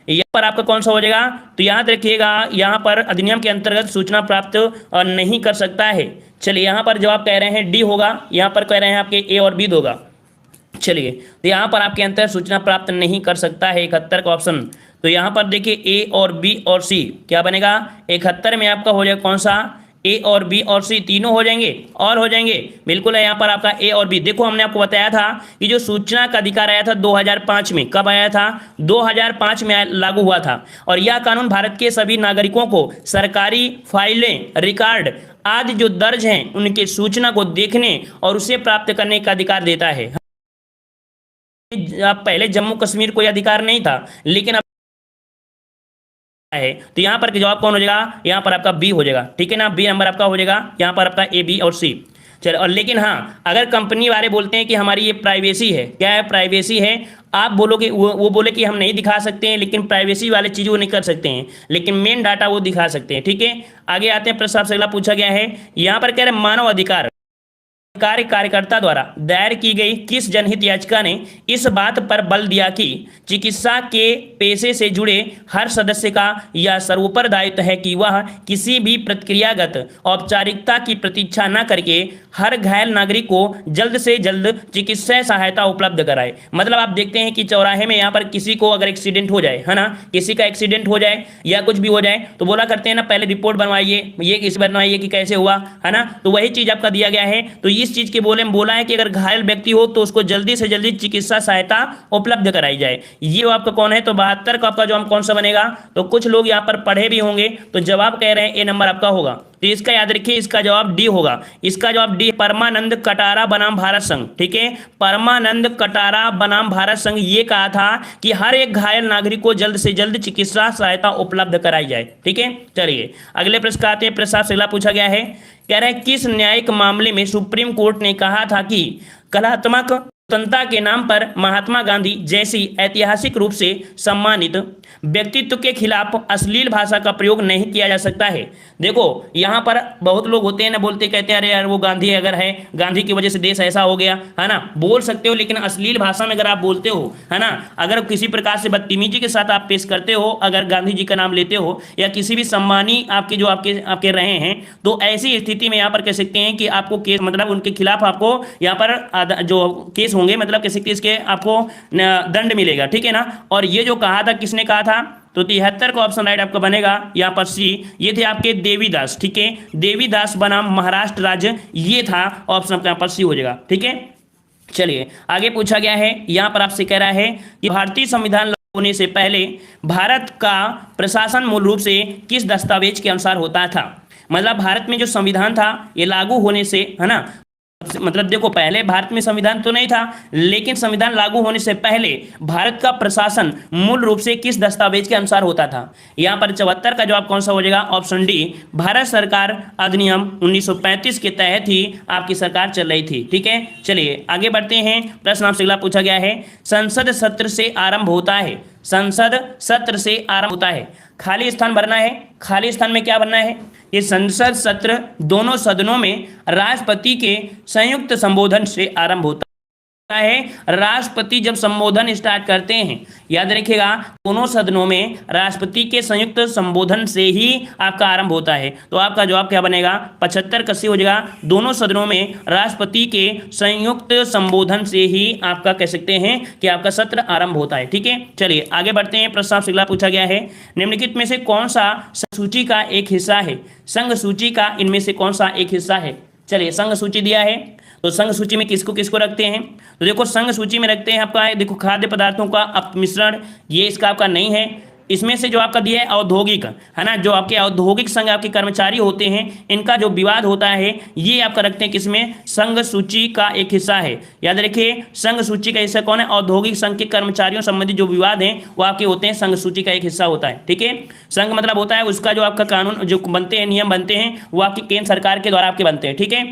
यहाँ पर आपका कौन सा हो जाएगा, तो याद रखिएगा यहाँ पर अधिनियम के अंतर्गत सूचना प्राप्त नहीं कर सकता है। चलिए यहाँ पर जवाब कह रहे हैं डी होगा, यहाँ पर कह रहे हैं आपके ए और बी होगा। चलिए तो यहाँ पर आपके अंतर सूचना प्राप्त नहीं कर सकता है 71 का ऑप्शन। तो यहाँ पर देखिए ए और बी और सी क्या बनेगा, 71 में आपका हो जाएगा कौन सा, ए और बी और सी तीनों हो जाएंगे, और हो जाएंगे बिल्कुल है यहाँ पर आपका ए और बी। देखो हमने आपको बताया था कि जो सूचना का अधिकार आया था 2005 में, कब आया था, 2005 में लागू हुआ था, और यह कानून भारत के सभी नागरिकों को सरकारी फाइलें, रिकॉर्ड आदि जो दर्ज हैं उनके सूचना को देखने और उसे प्राप्त करने का अधिकार देता है। अब पहले जम्मू कश्मीर कोई अधिकार नहीं था, लेकिन अब है, तो यहाँ पर जवाब कौन हो जाएगा, यहाँ पर आपका बी हो जाएगा। ठीक है ना, बी नंबर आपका हो जाएगा यहाँ पर आपका ए बी और सी। चलो, और लेकिन हाँ अगर कंपनी वाले बोलते हैं कि हमारी ये प्राइवेसी है, क्या है, प्राइवेसी है, आप बोलोगे वो बोले कि हम नहीं दिखा सकते हैं, लेकिन प्राइवेसी वाले चीज़ वो नहीं कर सकते हैं, लेकिन मेन डाटा वो दिखा सकते हैं। ठीक है, आगे आते हैं। प्रश्न आपसे अगला पूछा गया है, यहाँ पर कह रहे मानव अधिकार कार्यकर्ता द्वारा दायर की गई किस जनहित याचिका ने इस बात पर बल दिया कि चिकित्सा के पेशे से जुड़े हर सदस्य का यह सर्वोपरि दायित्व है कि वह किसी भी प्रतिक्रियागत औपचारिकता की प्रतीक्षा न करके हर घायल नागरिक को जल्द से जल्द चिकित्सा सहायता उपलब्ध कराए। मतलब आप देखते हैं कि चौराहे में यहाँ पर किसी को अगर एक्सीडेंट हो जाए, है ना, किसी का एक्सीडेंट हो जाए या कुछ भी हो जाए, तो बोला करते हैं ना पहले रिपोर्ट बनवाइए, ये इस बनवाइए कि कैसे हुआ, है ना, तो वही चीज़ आपका दिया गया है। तो इस चीज के बोला है कि अगर घायल व्यक्ति हो तो उसको जल्दी से जल्दी चिकित्सा सहायता उपलब्ध कराई जाए। ये आपका कौन है, तो 72 का आपका जवाब कौन सा बनेगा, तो कुछ लोग यहाँ पर पढ़े भी होंगे, तो जवाब कह रहे हैं ए नंबर आपका होगा। तो इसका याद रखिए, इसका जवाब डी होगा, इसका जवाब डी, परमानंद कटारा बनाम भारत संघ। ठीक है, परमानंद कटारा बनाम भारत संघ ये कहा था कि हर एक घायल नागरिक को जल्द से जल्द चिकित्सा सहायता उपलब्ध कराई जाए। ठीक है, चलिए अगले प्रश्न का आते हैं। प्रश्न से अगला पूछा गया है, कह रहे हैं किस न्यायिक मामले में सुप्रीम कोर्ट ने कहा था कि कलात्मक स्वतंत्रता के नाम पर महात्मा गांधी जैसी ऐतिहासिक रूप से सम्मानित व्यक्तित्व के खिलाफ अश्लील भाषा का प्रयोग नहीं किया जा सकता है। देखो यहाँ पर बहुत लोग होते हैं ना, बोलते कहते हैं अरे यार वो गांधी अगर है, गांधी की वजह से देश ऐसा हो गया, है ना, बोल सकते हो, लेकिन अश्लील भाषा में अगर आप बोलते हो, है ना, अगर किसी प्रकार से बदतमीजी के साथ आप पेश करते हो, अगर गांधी जी का नाम लेते हो या किसी भी सम्मानी आपके जो आपके रहे हैं, तो ऐसी स्थिति में यहाँ पर कह सकते हैं कि आपको केस मतलब उनके खिलाफ आपको यहाँ पर जो केस होंगे, मतलब किसी केस के आपको दंड मिलेगा। ठीक है ना, और ये जो कहा था किसने कहा था, तो 73 का ऑप्शन राइट आपका बनेगा यहाँ पर सी। ये थे आपके देवीदास। ठीक है, देवीदास बनाम महाराष्ट्र राज्य, ये था ऑप्शन आपका यहाँ पर सी हो जाएगा। ठीक है, चलिए आगे पूछा गया है, यहाँ पर आपसे कह रहा है कि भारतीय संविधान लागू होने से पहले भारत का प्रशासन मूल रूप से किस दस्तावेज के अनुसार होता था। मतलब भारत में जो संविधान था ये लागू होने से, है ना, मतलब देखो पहले भारत में संविधान तो नहीं था, लेकिन संविधान लागू होने से पहले भारत का प्रशासन मूल रूप से किस दस्तावेज के अनुसार होता था? यहां पर 74 का जवाब कौन सा हो जाएगा? ऑप्शन डी, भारत सरकार अधिनियम 1935 के तहत ही आपकी सरकार चल रही थी। ठीक है, चलिए आगे बढ़ते हैं। प्रश्न आपसे अगला पूछा गया है, संसद सत्र से आरंभ होता है, संसद सत्र से आरंभ होता है, खाली स्थान भरना है। खाली स्थान में क्या भरना है? ये संसद सत्र दोनों सदनों में राष्ट्रपति के संयुक्त संबोधन से आरंभ होता है। राष्ट्रपति जब संबोधन स्टार्ट करते हैं, याद रखिएगा दोनों सदनों में राष्ट्रपति के संयुक्त संबोधन से ही आपका आरंभ होता है। तो आपका जवाब क्या बनेगा? 75 कसी हो जाएगा। दोनों सदनों में राष्ट्रपति के संयुक्त संबोधन से ही आपका कह सकते हैं कि आपका सत्र आरंभ होता है। ठीक है, चलिए आगे बढ़ते हैं। प्रश्न आपसे अगला पूछा गया है, निम्नलिखित में से कौन सा सूची का एक हिस्सा है? संघ सूची का इनमें से कौन सा एक हिस्सा है? चलिए संघ सूची दिया है, तो संघ सूची में किसको किसको रखते हैं? तो देखो संघ सूची में रखते हैं आपका, देखो खाद्य पदार्थों का अपमिश्रण, ये इसका आपका नहीं है। इसमें से जो आपका दिया है औद्योगिक, है ना, जो आपके औद्योगिक संघ आपके कर्मचारी होते हैं, इनका जो विवाद होता है ये आपका रखते हैं किसमें? संघ सूची का एक हिस्सा है। याद रखिए संघ सूची का हिस्सा कौन है? औद्योगिक संघ के कर्मचारियों संबंधी जो विवाद हैं वो आपके होते हैं संघ सूची का एक हिस्सा होता है। ठीक है, संघ मतलब होता है उसका जो आपका कानून जो बनते हैं, नियम बनते हैं, वो आपकी केंद्र सरकार के द्वारा आपके बनते हैं। ठीक है,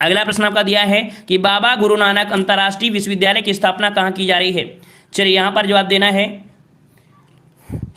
अगला प्रश्न आपका दिया है कि बाबा गुरु नानक अंतर्राष्ट्रीय विश्वविद्यालय की स्थापना कहाँ की जा रही है? चलिए यहाँ पर जवाब देना है।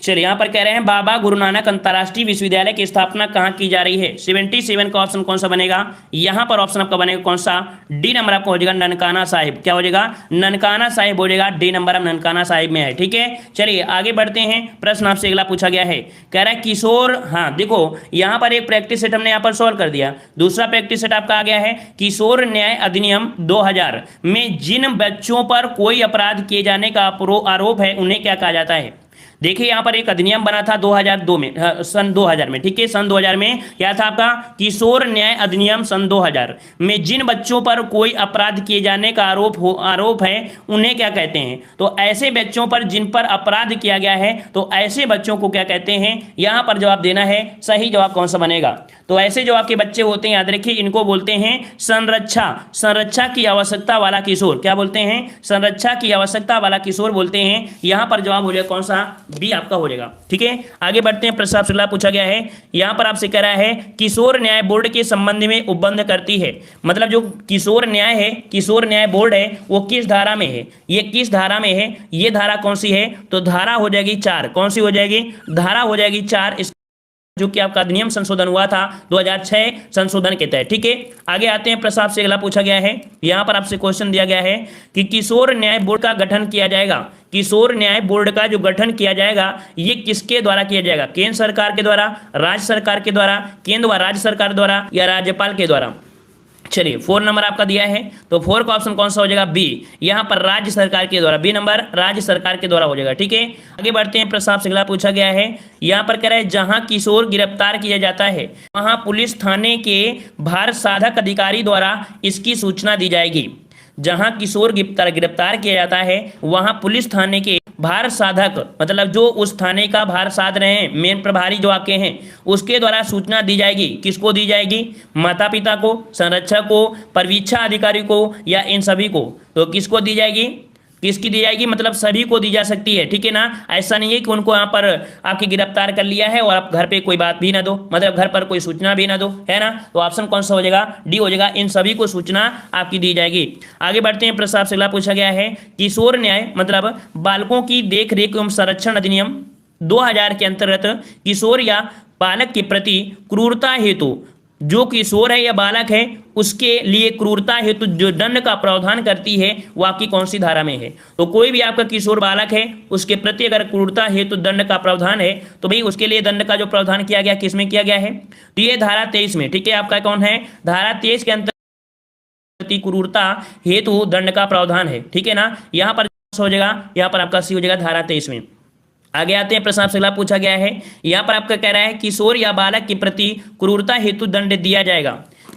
चलिए यहाँ पर कह रहे हैं बाबा गुरु नानक अंतर्राष्ट्रीय विश्वविद्यालय की स्थापना कहाँ की जा रही है? 77 का ऑप्शन कौन सा बनेगा? यहाँ पर ऑप्शन आपका बनेगा कौन सा? डी नंबर आपका हो जाएगा ननकाना साहिब। क्या हो जाएगा? ननकाना साहिब हो जाएगा। डी नंबर अब ननकाना साहिब में है। ठीक है, चलिए आगे बढ़ते हैं। प्रश्न आपसे अगला पूछा गया है, कह रहा है किशोर, हाँ देखो यहाँ पर एक प्रैक्टिस सेट हमने यहाँ पर सॉल्व कर दिया। दूसरा प्रैक्टिस सेट आपका आ गया है, किशोर न्याय अधिनियम 2000 में जिन बच्चों पर कोई अपराध किए जाने का आरोप है उन्हें क्या कहा जाता है? देखिए यहाँ पर एक अधिनियम बना था 2002 में, सन 2000 में। ठीक है, सन 2000 में क्या था आपका? किशोर न्याय अधिनियम सन 2000 में जिन बच्चों पर कोई अपराध किए जाने का आरोप है उन्हें क्या कहते हैं? तो ऐसे बच्चों पर जिन पर अपराध किया गया है, तो ऐसे बच्चों को क्या कहते हैं? यहाँ पर जवाब देना है। सही जवाब कौन सा बनेगा? तो ऐसे जो आपके बच्चे होते हैं, याद रखिए इनको बोलते हैं संरक्षा की आवश्यकता वाला किशोर। क्या बोलते हैं? संरक्षा की आवश्यकता वाला किशोर बोलते हैं। यहाँ पर जवाब हो जाएगा कौन सा? बी आपका हो जाएगा। ठीक है, आगे बढ़ते हैं। प्रश्न आपसे अगला पूछा गया है, यहाँ पर आपसे कह रहा है किशोर न्याय बोर्ड के संबंध में उपबंध करती है। मतलब जो किशोर न्याय है, किशोर न्याय बोर्ड है, वो किस धारा में है? ये किस धारा में है? ये धारा कौन सी है? तो धारा हो जाएगी 4। कौन सी हो जाएगी? धारा हो जाएगी 4, जो कि आपका अधिनियम संशोधन हुआ था 2006 संशोधन के तहत। ठीक है, आगे आते हैं। प्रश्न आपसे अगला पूछा गया है, यहाँ पर आपसे क्वेश्चन दिया गया है कि किशोर न्याय बोर्ड का गठन किया जाएगा। किशोर न्याय बोर्ड का जो गठन किया जाएगा ये किसके द्वारा किया जाएगा? केंद्र सरकार के द्वारा, राज्य सरकार के द्वारा, केंद्र व राज्य सरकार द्वारा, या राज्यपाल के द्वारा? चलिए 4 नंबर आपका दिया है, तो 4 का ऑप्शन कौन सा हो जाएगा? बी, यहाँ पर राज्य सरकार के द्वारा। बी नंबर राज्य सरकार के द्वारा हो जाएगा। ठीक है, आगे बढ़ते हैं। प्रश्न आपसे अगला पूछा गया है, यहाँ पर कह रहा है जहां किशोर गिरफ्तार किया जाता है वहां पुलिस थाने के भार साधक अधिकारी द्वारा इसकी सूचना दी जाएगी। जहां किशोर गिरफ्तार किया जाता है वहां पुलिस थाने के भार साधक, मतलब जो उस थाने का भार साध रहे हैं, मेन प्रभारी जो आपके हैं, उसके द्वारा सूचना दी जाएगी। किसको दी जाएगी? माता पिता को, संरक्षक को, परिवीक्षा अधिकारी को, या इन सभी को? तो किसको दी जाएगी? किसकी दी जाएगी? मतलब सभी को दी जा सकती है। ठीक है ना, ऐसा नहीं है कि उनको यहाँ पर आपकी गिरफ्तार कर लिया है और आप घर पे कोई बात भी ना दो, मतलब घर पर कोई सूचना भी ना दो, है ना। तो ऑप्शन कौन सा हो जाएगा? डी हो जाएगा। इन सभी को सूचना आपकी दी जाएगी। आगे बढ़ते हैं। प्रश्न आपसे अगला पूछा गया है, किशोर न्याय मतलब बालकों की देख रेख एवं संरक्षण अधिनियम 2000 के अंतर्गत किशोर या बालक के प्रति क्रूरता हेतु जो किशोर है या बालक है उसके लिए क्रूरता हेतु जो दंड का प्रावधान करती है वो आपकी कौन सी धारा में है? तो कोई भी आपका किशोर बालक है उसके प्रति अगर क्रूरता हेतु दंड का प्रावधान है तो भाई उसके लिए दंड का जो प्रावधान किया गया किस में किया गया है? तो ये धारा 23 में। ठीक है, आपका कौन है? धारा 23 के अंतर्गत क्रूरता हेतु दंड का प्रावधान है। ठीक है ना, यहाँ पर हो जाएगा, यहाँ पर आपका सी हो जाएगा धारा 23 में। आगे आते हैं। प्रश्न आपसे अगला पूछा गया है, यहाँ पर आपका कह रहा है किशोर या बालक के प्रति क्रूरता हेतु दंड दिया जाएगा।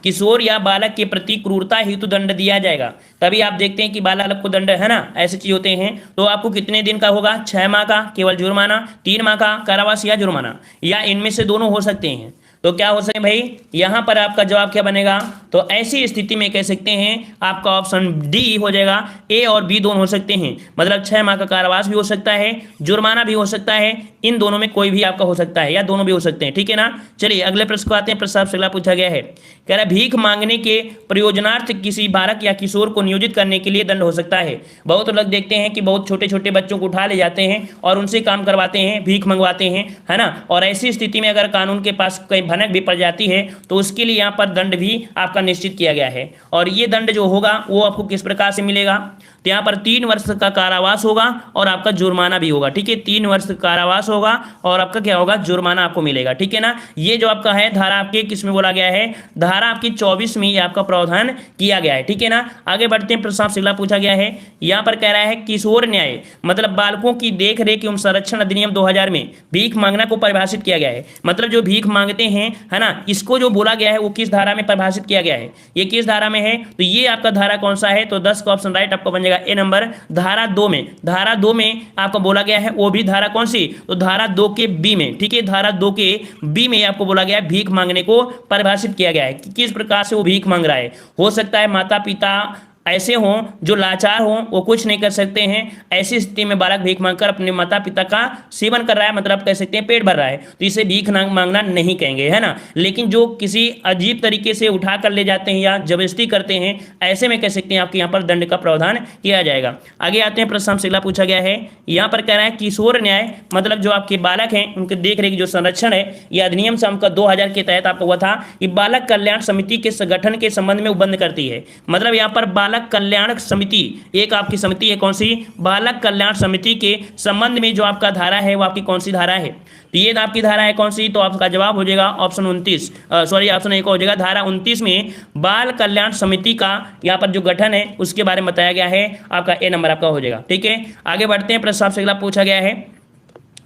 किशोर या बालक के प्रति क्रूरता हेतु दंड दिया जाएगा। तभी आप देखते हैं कि बालक को दंड है ना, ऐसी चीज होते हैं। तो आपको कितने दिन का होगा? 6 माह का केवल जुर्माना, 3 माह का कारावास या जुर्माना, या इनमें से दोनों हो सकते हैं। तो क्या हो सकता है भाई, यहां पर आपका जवाब क्या बनेगा, तो ऐसी स्थिति में कह सकते हैं आपका ऑप्शन डी हो जाएगा। ए और बी दोनों हो सकते हैं, मतलब 6 माह का कारावास भी हो सकता है, जुर्माना भी हो सकता है, इन दोनों में कोई भी आपका हो सकता है या दोनों भी हो सकते हैं, ठीक है ना। चलिए अगले प्रश्न को आते हैं। प्रश्न आपसे अगला पूछा गया है, कह रहा है भीख मांगने के प्रयोजनार्थ किसी बालक या किशोर को नियोजित करने के लिए दंड हो सकता है। बहुत लोग देखते हैं कि बहुत छोटे छोटे बच्चों को उठा ले जाते हैं और उनसे काम करवाते हैं, भीख मंगवाते हैं, है ना। और ऐसी स्थिति में अगर कानून के पास कहीं भनक भी पड़ जाती है तो उसके लिए यहाँ पर दंड भी आपका निश्चित किया गया है। और ये दंड जो होगा वो आपको किस प्रकार से मिलेगा, तो यहाँ पर 3 वर्ष का कारावास होगा और आपका जुर्माना भी होगा, ठीक है। 3 वर्ष कारावास होगा और आपका क्या होगा, जुर्माना आपको मिलेगा, ठीक है ना। ये जो आपका है धारा आपके किस में बोला गया है, धारा आपकी 24 में ये आपका प्रावधान किया गया है, ठीक है ना। आगे बढ़ते हैं। प्रश्न आपसे अगला पूछा गया है, यहाँ पर कह रहा है किशोर न्याय मतलब बालकों की देख रेख एवं संरक्षण अधिनियम 2000 में भीख मांगना को परिभाषित किया गया है। मतलब जो भीख मांगते हैं, है ना, इसको जो बोला गया है वो किस धारा में परिभाषित किया गया है, ये किस धारा में है, तो ये आपका धारा कौन सा है, तो 10 का ऑप्शन राइट आपको बन जाएगा ए नंबर, धारा 2 में। धारा 2 में आपको बोला गया है, वो भी धारा कौन सी, तो धारा 2 के बी में, ठीक है। धारा 2 के बी में आपको बोला गया है भीख मांगने को परिभाषित किया गया है कि किस प्रकार से वो भीख मांग रहा है। हो सकता है माता पिता ऐसे हों जो लाचार हों, वो कुछ नहीं कर सकते हैं, ऐसी स्थिति में बालक भीख मांगकर अपने माता पिता का सेवन कर रहा है, मतलब कह सकते हैं पेट भर रहा है, तो इसे भीख मांगना नहीं कहेंगे, है ना। लेकिन जो किसी अजीब तरीके से उठा कर ले जाते हैं या जबरदस्ती करते हैं, ऐसे में कह सकते हैं आपके यहाँ पर दंड का प्रावधान किया जाएगा। आगे आते हैं। प्रश्न से अगला पूछा गया है, यहाँ पर कह रहा है किशोर न्याय मतलब जो आपके बालक हैं उनके देख रेख जो संरक्षण है, यह अधिनियम से आपका 2000 के तहत आपको हुआ था कि बालक कल्याण समिति के गठन के संबंध में उपबंध करती है। मतलब यहाँ पर बालक कल्याण समिति, एक आपकी समिति है कौन सी, बालक कल्याण समिति के संबंध में जो आपका धारा है वो आपकी कौन सी धारा है, तो ये आपकी धारा है कौन सी, तो आपका जवाब हो जाएगा ऑप्शन 29, सॉरी ऑप्शन एक हो जाएगा धारा 29 में बाल कल्याण समिति का यहाँ पर जो गठन है उसके बारे में बताया गया है, आपका ए नंबर आपका हो जाएगा, ठीक है। आगे बढ़ते हैं। प्रश्न आपसे अगला पूछा गया है,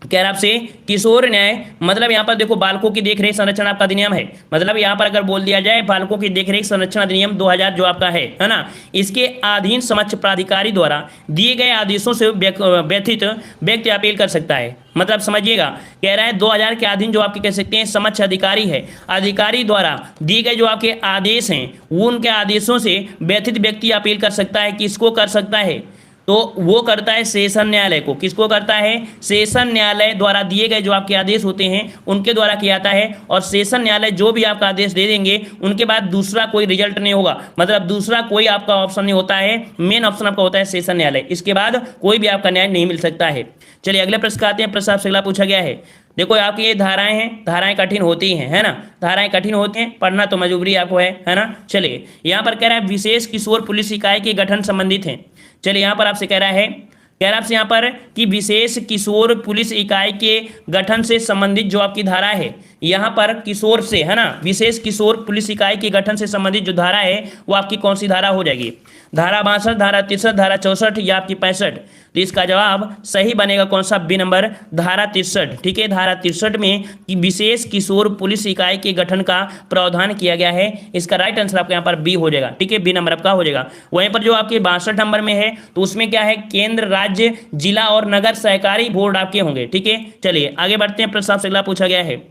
कह रहा आपसे किशोर न्याय मतलब यहाँ पर देखो बालकों की देखरेख संरक्षण आपका अधिनियम है, मतलब यहाँ पर अगर बोल दिया जाए बालकों की देखरेख संरक्षण अधिनियम 2000 जो आपका है ना, इसके अधीन समक्ष प्राधिकारी द्वारा दिए गए आदेशों से व्यथित व्यक्ति अपील कर सकता है। मतलब समझिएगा, कह रहा है 2000 के अधीन जो आपके कह सकते हैं समक्ष अधिकारी है, अधिकारी द्वारा दिए गए जो आपके आदेश हैं वो उनके आदेशों से व्यथित व्यक्ति अपील कर सकता है। किसको कर सकता है, तो वो करता है सेशन न्यायालय को। किसको करता है, सेशन न्यायालय द्वारा दिए गए जो आपके आदेश होते हैं उनके द्वारा किया जाता है। और सेशन न्यायालय जो भी आपका आदेश दे देंगे उनके बाद दूसरा कोई रिजल्ट नहीं होगा, मतलब दूसरा कोई आपका ऑप्शन नहीं होता है, मेन ऑप्शन आपका होता है सेशन न्यायालय, इसके बाद कोई भी आपका न्याय नहीं मिल सकता है। चलिए अगले प्रश्न आते हैं। प्रश्न आपसे अगला पूछा गया है, देखो आपकी ये धाराएं हैं, धाराएं कठिन होती हैं, है ना, धाराएं कठिन होती हैं, पढ़ना तो मजबूरी आपको है ना। चलिए यहाँ पर कह रहा है विशेष किशोर पुलिस इकाई के गठन संबंधित है। चलिए यहाँ पर आपसे कह रहा है, कह रहा है आपसे यहाँ पर कि विशेष किशोर पुलिस इकाई के गठन से संबंधित जो आपकी धारा है, यहाँ पर किशोर से, है ना, विशेष किशोर पुलिस इकाई के गठन से संबंधित जो धारा है वो आपकी कौन सी धारा हो जाएगी, धारा 62, धारा 63, धारा 64 या आपकी 65, तो इसका जवाब सही बनेगा कौन सा, बी नंबर धारा 63, ठीक है। धारा 63 में कि विशेष किशोर पुलिस इकाई के गठन का प्रावधान किया गया है, इसका राइट आंसर आपका यहाँ पर बी हो जाएगा, ठीक है, बी नंबर आपका हो जाएगा। वहीं पर जो आपके 62 नंबर में है तो उसमें क्या है, केंद्र राज्य जिला और नगर सहकारी बोर्ड आपके होंगे, ठीक है। चलिए आगे बढ़ते हैं। प्रश्न आपसे अगला पूछा गया है,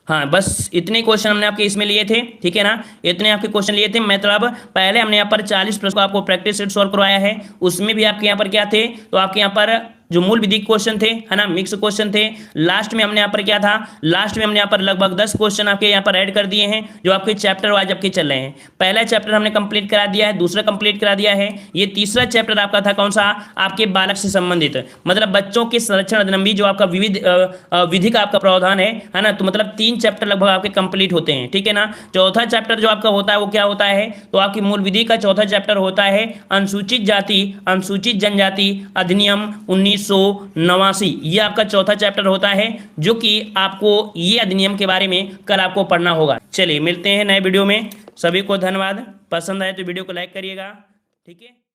हाँ बस इतने क्वेश्चन हमने आपके इसमें लिए थे, ठीक है ना, इतने आपके क्वेश्चन लिए थे। मतलब पहले हमने यहाँ पर 40 प्रश्न को आपको प्रैक्टिस सेट सॉल्व करवाया है, उसमें भी आपके यहाँ पर क्या थे, तो आपके यहाँ पर जो मूल विधि क्वेश्चन थे, है ना, मिक्स क्वेश्चन थे। लास्ट में हमने यहाँ पर क्या था, लास्ट में हमने यहाँ पर लगभग 10 क्वेश्चन आपके यहाँ पर ऐड कर दिए हैं जो आपके चैप्टर वाइज आपके चल रहे हैं। पहला चैप्टर हमने कंप्लीट करा दिया है, दूसरा कंप्लीट करा दिया है, ये तीसरा चैप्टर आपका था कौन सा, आपके बालक से संबंधित, मतलब बच्चों के संरक्षण अधिनियम भी जो आपका विविध विधि का आपका प्रावधान है ना, तो मतलब 3 चैप्टर लगभग आपके कंप्लीट होते हैं, ठीक है ना। चौथा चैप्टर जो आपका होता है वो क्या होता है, तो आपकी मूल विधि का चौथा चैप्टर होता है अनुसूचित जाति अनुसूचित जनजाति अधिनियम 1989, ये आपका चौथा चैप्टर होता है जो कि आपको ये अधिनियम के बारे में कल आपको पढ़ना होगा। चलिए मिलते हैं नए वीडियो में, सभी को धन्यवाद। पसंद आए तो वीडियो को लाइक करिएगा, ठीक है।